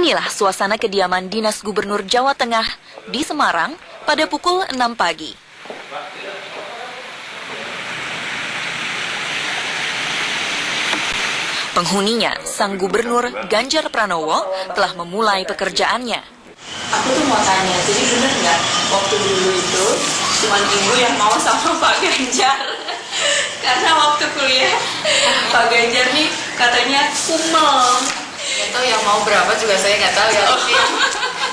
Inilah suasana kediaman Dinas Gubernur Jawa Tengah di Semarang pada pukul 6 pagi. Penghuninya, Sang Gubernur Ganjar Pranowo, telah memulai pekerjaannya. Aku tuh mau tanya, jadi bener nggak waktu dulu itu cuma ibu yang mau sama Pak Ganjar? Karena waktu kuliah Pak Ganjar nih katanya kumel. Itu yang mau berapa juga saya nggak tahu ya.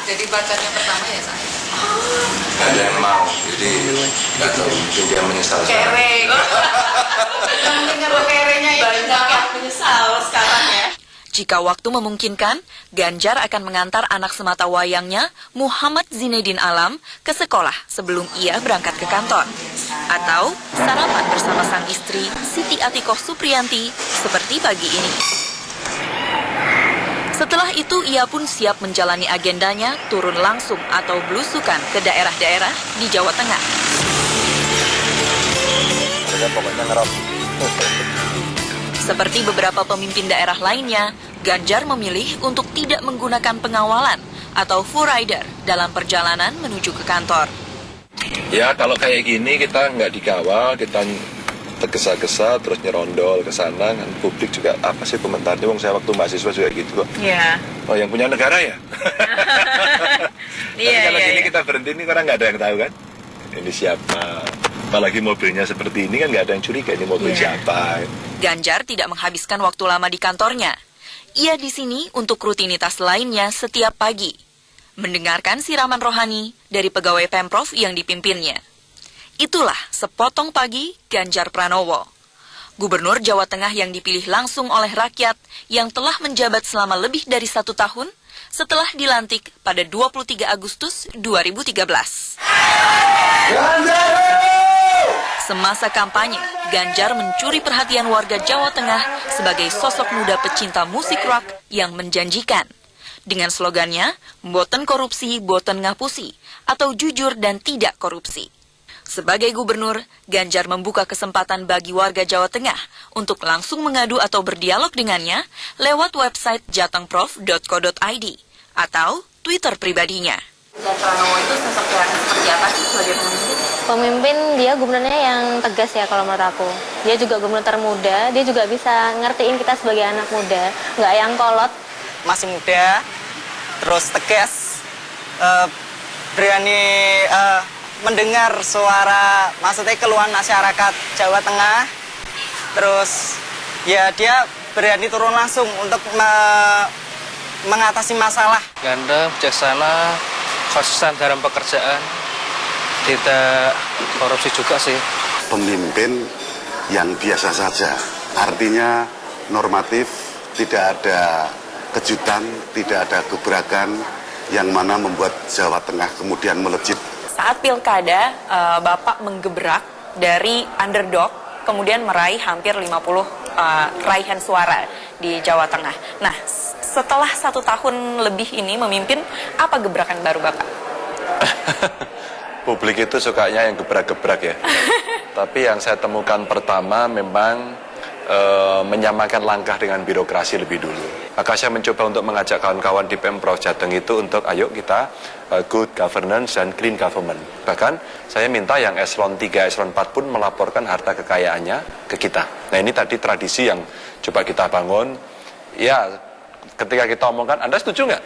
Jadi pacarnya pertama ya saya. Ada yang mau, jadi nggak tahu, mungkin dia menyesal. Kereng. Mungkin kalau kerengnya itu Banyak yang menyesal sekarang ya. Jika waktu memungkinkan, Ganjar akan mengantar anak semata wayangnya, Muhammad Zinedin Alam, ke sekolah sebelum ia berangkat ke kantor. Atau sarapan bersama sang istri, Siti Atikoh Supriyanti, seperti pagi ini. Setelah itu, ia pun siap menjalani agendanya turun langsung atau belusukan ke daerah-daerah di Jawa Tengah. Seperti beberapa pemimpin daerah lainnya, Ganjar memilih untuk tidak menggunakan pengawalan atau full rider dalam perjalanan menuju ke kantor. Ya kalau kayak gini kita nggak dikawal, kita tergesa-gesa terus nyerondol ke sana, kan publik juga apa sih komentarnya? Wong saya waktu mahasiswa juga gitu kok. Iya. Oh yang punya negara ya? Tapi kalau gini kita berhenti ini orang nggak ada yang tahu kan? Ini siapa? Apalagi mobilnya seperti ini kan nggak ada yang curiga ini mobil siapa. Ganjar tidak menghabiskan waktu lama di kantornya. Ia di sini untuk rutinitas lainnya setiap pagi, mendengarkan siraman rohani dari pegawai Pemprov yang dipimpinnya. Itulah sepotong pagi Ganjar Pranowo, Gubernur Jawa Tengah yang dipilih langsung oleh rakyat yang telah menjabat selama lebih dari 1 tahun setelah dilantik pada 23 Agustus 2013. Semasa kampanye, Ganjar mencuri perhatian warga Jawa Tengah sebagai sosok muda pecinta musik rock yang menjanjikan. Dengan slogannya, "Boten korupsi, boten ngapusi," atau jujur dan tidak korupsi. Sebagai gubernur, Ganjar membuka kesempatan bagi warga Jawa Tengah untuk langsung mengadu atau berdialog dengannya lewat website jatengprof.co.id atau Twitter pribadinya. Ganjar Pranowo itu sosok yang seperti apa sih sebagai pemimpin? Pemimpin, dia gubernurnya yang tegas ya kalau menurut aku. Dia juga gubernur termuda, dia juga bisa ngertiin kita sebagai anak muda, nggak yang kolot. Masih muda, terus tegas, berani mendengar suara, maksudnya keluhan masyarakat Jawa Tengah. Terus ya dia berani turun langsung untuk mengatasi masalah. Ganda, bijaksana, konsisten dalam pekerjaan, tidak korupsi juga sih. Pemimpin yang biasa saja, artinya normatif, tidak ada kejutan, tidak ada gebrakan yang mana membuat Jawa Tengah kemudian melejit. Saat pilkada, Bapak menggebrak dari underdog, kemudian meraih hampir 50 raihan suara di Jawa Tengah. Nah, setelah 1 tahun lebih ini memimpin, apa gebrakan baru Bapak? Publik itu sukanya yang gebrak-gebrak ya. Tapi yang saya temukan pertama memang menyamakan langkah dengan birokrasi lebih dulu. Maka saya mencoba untuk mengajak kawan-kawan di Pemprov Jateng itu untuk ayo kita good governance dan clean government. Bahkan saya minta yang eselon 3, eselon 4 pun melaporkan harta kekayaannya ke kita. Nah ini tadi tradisi yang coba kita bangun. Ya ketika kita omongkan, Anda setuju nggak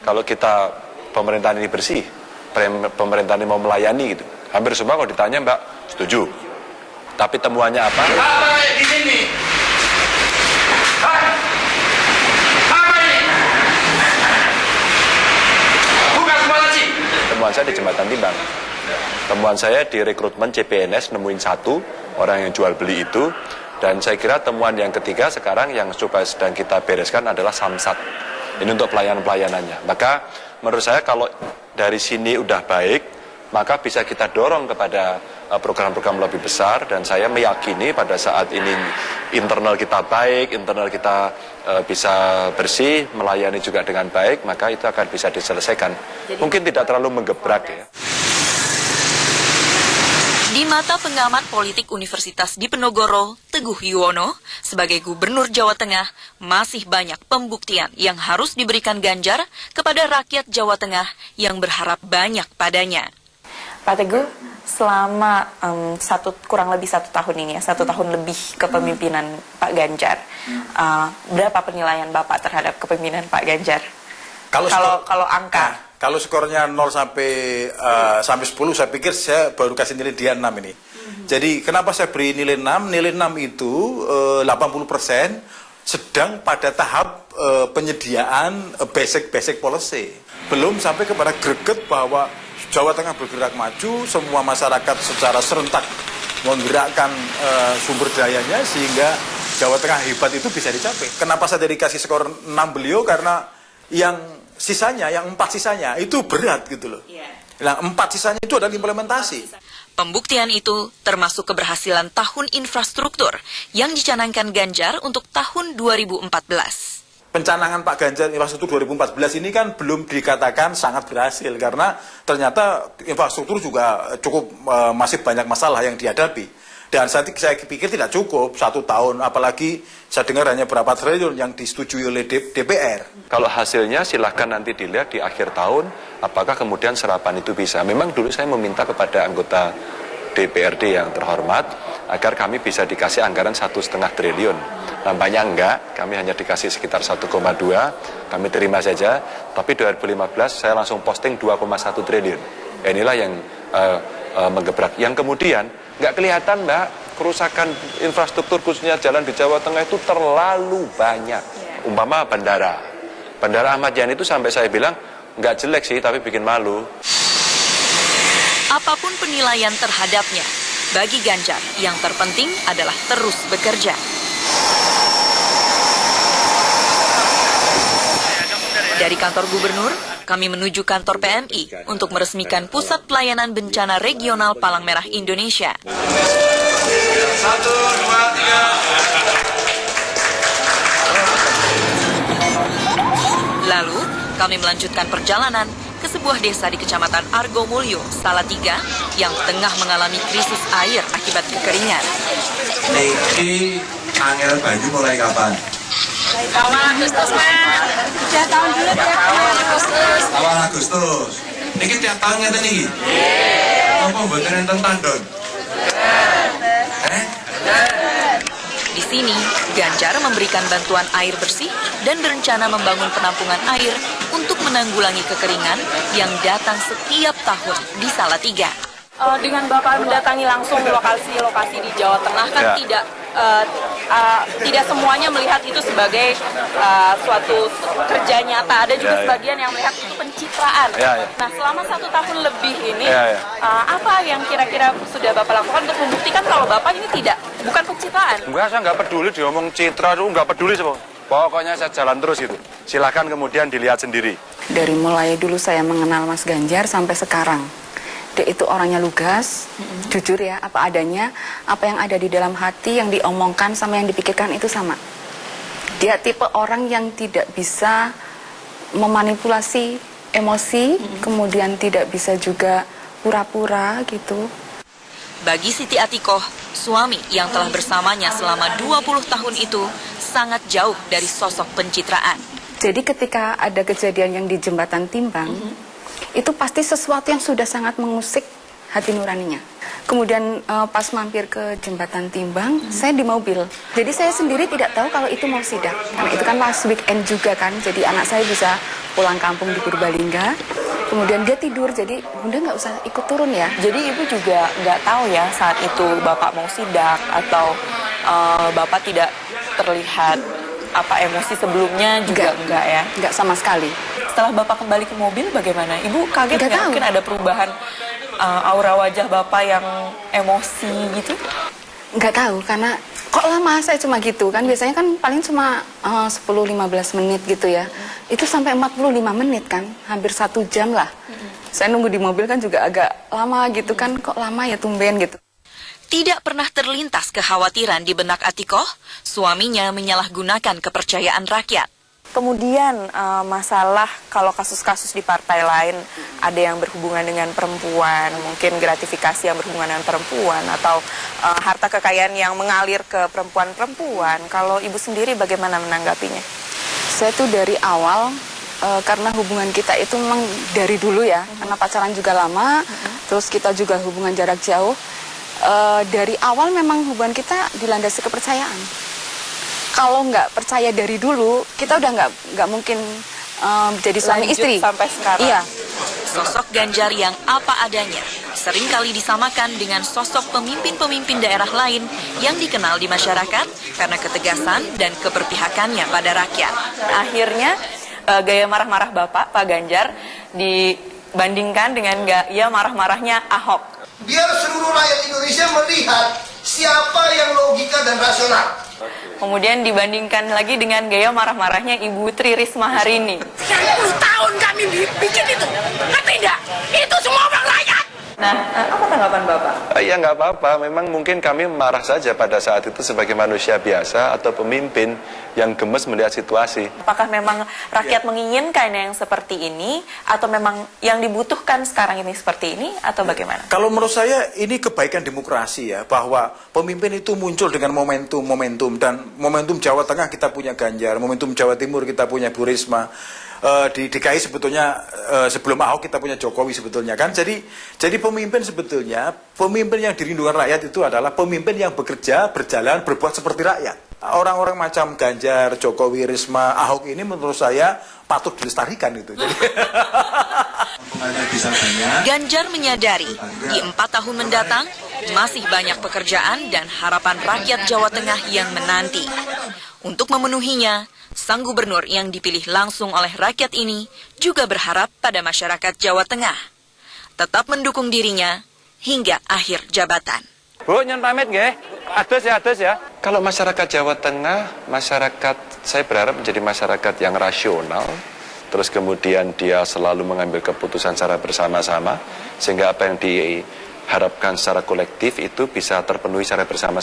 kalau kita pemerintahan ini bersih? Pemerintahan ini mau melayani gitu. Hampir semua kalau ditanya Mbak setuju. Tapi temuannya apa? Apa di sini? Apa ini? Bukan semua lagi. Temuan saya di Jembatan Timbang. Temuan saya di rekrutmen CPNS nemuin 1 orang yang jual beli itu. Dan saya kira temuan yang ketiga sekarang yang coba sedang kita bereskan adalah Samsat. Ini untuk pelayanan-pelayanannya. Maka menurut saya kalau dari sini udah baik, maka bisa kita dorong kepada program-program lebih besar. Dan saya meyakini pada saat ini internal kita baik, internal kita bisa bersih, melayani juga dengan baik, maka itu akan bisa diselesaikan. Mungkin tidak terlalu menggebrak ya. Di mata pengamat politik Universitas Diponegoro, Teguh Yuwono, sebagai Gubernur Jawa Tengah, masih banyak pembuktian yang harus diberikan Ganjar kepada rakyat Jawa Tengah yang berharap banyak padanya. Pak Teguh, selama kurang lebih 1 tahun ini ya, 1 tahun lebih kepemimpinan Pak Ganjar, berapa penilaian Bapak terhadap kepemimpinan Pak Ganjar? Kalau angka? Kalau skornya 0 sampai 10, saya pikir saya baru kasih nilai dia 6 ini. Jadi kenapa saya beri nilai 6? Nilai 6 itu 80% sedang pada tahap penyediaan basic policy. Belum sampai kepada greget bahwa Jawa Tengah bergerak maju, semua masyarakat secara serentak menggerakkan sumber dayanya sehingga Jawa Tengah hebat itu bisa dicapai. Kenapa saya dikasih skor 6 beliau? Karena yang sisanya, yang 4 sisanya itu berat gitu loh. Nah, 4 sisanya itu adalah implementasi. Pembuktian itu termasuk keberhasilan tahun infrastruktur yang dicanangkan Ganjar untuk tahun 2014. Pencanangan Pak Ganjar infrastruktur 2014 ini kan belum dikatakan sangat berhasil karena ternyata infrastruktur juga cukup masih banyak masalah yang dihadapi. Dan saya pikir tidak cukup 1 tahun, apalagi saya dengar hanya berapa triliun yang disetujui oleh DPR. Kalau hasilnya silahkan nanti dilihat di akhir tahun, apakah kemudian serapan itu bisa. Memang dulu saya meminta kepada anggota DPRD yang terhormat, agar kami bisa dikasih anggaran 1,5 triliun. Nampaknya enggak, kami hanya dikasih sekitar 1,2, kami terima saja. Tapi 2015 saya langsung posting 2,1 triliun. Inilah yang menggebrak. Yang kemudian, nggak kelihatan Mbak, kerusakan infrastruktur khususnya jalan di Jawa Tengah itu terlalu banyak. Umpama bandara Ahmad Yani itu sampai saya bilang nggak jelek sih tapi bikin malu. Apapun penilaian terhadapnya, bagi Ganjar yang terpenting adalah terus bekerja. Dari kantor gubernur, kami menuju kantor PMI untuk meresmikan Pusat Pelayanan Bencana Regional Palang Merah Indonesia. 1, 2, 3. Lalu, kami melanjutkan perjalanan ke sebuah desa di Kecamatan Argomulyo, Salatiga, yang tengah mengalami krisis air akibat kekeringan. Niki angel banyu mulai kapan? Awal Agustus, Mas. 3 tahun dulu tiap awal Agustus. Awal Agustus. Niki tiap tahun ngeten niki. Apa mboten enten tandon? Di sini, Ganjar memberikan bantuan air bersih dan berencana membangun penampungan air untuk menanggulangi kekeringan yang datang setiap tahun di Salatiga. Dengan Bapak mendatangi langsung lokasi-lokasi di Jawa Tengah kan tidak semuanya melihat itu sebagai suatu kerja nyata. Ada juga sebagian yang melihat itu pencitraan. Nah, selama 1 tahun lebih ini, apa yang kira-kira sudah Bapak lakukan untuk membuktikan kalau Bapak ini bukan pencitraan? Enggak, saya nggak peduli diomong citra itu, nggak peduli semua. Pokoknya saya jalan terus gitu. Silakan kemudian dilihat sendiri. Dari mulai dulu saya mengenal Mas Ganjar sampai sekarang. Dia itu orangnya lugas, jujur ya, apa adanya, apa yang ada di dalam hati, yang diomongkan sama yang dipikirkan itu sama. Dia tipe orang yang tidak bisa memanipulasi emosi, kemudian tidak bisa juga pura-pura gitu. Bagi Siti Atikoh, suami yang telah bersamanya selama 20 tahun itu sangat jauh dari sosok pencitraan. Jadi ketika ada kejadian yang di Jembatan Timbang, itu pasti sesuatu yang sudah sangat mengusik hati nuraninya. Kemudian pas mampir ke Jembatan Timbang, saya di mobil. Jadi saya sendiri tidak tahu kalau itu mau sidak. Karena itu kan last weekend juga kan, jadi anak saya bisa pulang kampung di Purbalingga. Kemudian dia tidur, jadi Bunda nggak usah ikut turun ya. Jadi Ibu juga nggak tahu ya saat itu Bapak mau sidak atau Bapak tidak terlihat emosi sebelumnya juga enggak ya? Enggak sama sekali. Setelah Bapak kembali ke mobil bagaimana? Ibu kaget nggak? Mungkin ada perubahan aura wajah Bapak yang emosi gitu? Nggak tahu, karena kok lama saya cuma gitu kan. Biasanya kan paling cuma 10-15 menit gitu ya. Itu sampai 45 menit kan, hampir 1 jam lah. Saya nunggu di mobil kan juga agak lama gitu kan. Kok lama ya, tumben gitu. Tidak pernah terlintas kekhawatiran di benak Atikoh, suaminya menyalahgunakan kepercayaan rakyat. Kemudian masalah kalau kasus-kasus di partai lain ada yang berhubungan dengan perempuan, mungkin gratifikasi yang berhubungan dengan perempuan atau harta kekayaan yang mengalir ke perempuan-perempuan. Kalau Ibu sendiri bagaimana menanggapinya? Saya tuh dari awal karena hubungan kita itu memang dari dulu ya, karena pacaran juga lama, terus kita juga hubungan jarak jauh. Dari awal memang hubungan kita dilandasi kepercayaan. Kalau nggak percaya dari dulu, kita udah nggak mungkin jadi suami Lanjut istri. sampai sekarang. Iya. Sosok Ganjar yang apa adanya seringkali disamakan dengan sosok pemimpin-pemimpin daerah lain yang dikenal di masyarakat karena ketegasan dan keberpihakannya pada rakyat. Akhirnya gaya marah-marah Bapak, Pak Ganjar, dibandingkan dengan gaya marah-marahnya Ahok. Biar seluruh rakyat Indonesia melihat siapa yang logika dan rasional. Kemudian dibandingkan lagi dengan gaya marah-marahnya Ibu Tri Risma hari ini. 10 tahun kami bikin itu, ngerti tidak? Itu semua orang rakyat. Nah, apa tanggapan Bapak? Ya nggak apa-apa, memang mungkin kami marah saja pada saat itu sebagai manusia biasa atau pemimpin yang gemes melihat situasi. Apakah memang rakyat menginginkan yang seperti ini, atau memang yang dibutuhkan sekarang ini seperti ini, atau bagaimana? Kalau menurut saya ini kebaikan demokrasi ya, bahwa pemimpin itu muncul dengan momentum, dan momentum Jawa Tengah kita punya Ganjar, momentum Jawa Timur kita punya Bu Risma. Di DKI sebetulnya sebelum Ahok kita punya Jokowi sebetulnya kan. Jadi pemimpin sebetulnya, pemimpin yang dirindukan rakyat itu adalah pemimpin yang bekerja, berjalan, berbuat seperti rakyat. Orang-orang macam Ganjar, Jokowi, Risma, Ahok ini menurut saya patut dilestarikan itu. Ganjar menyadari di 4 tahun mendatang masih banyak pekerjaan dan harapan rakyat Jawa Tengah yang menanti. Untuk memenuhinya, sang gubernur yang dipilih langsung oleh rakyat ini juga berharap pada masyarakat Jawa Tengah tetap mendukung dirinya hingga akhir jabatan. Bu, nyon pamit nggih. Ados ya. Kalau masyarakat Jawa Tengah, saya berharap menjadi masyarakat yang rasional, terus kemudian dia selalu mengambil keputusan secara bersama-sama, sehingga apa yang diharapkan secara kolektif itu bisa terpenuhi secara bersama-sama.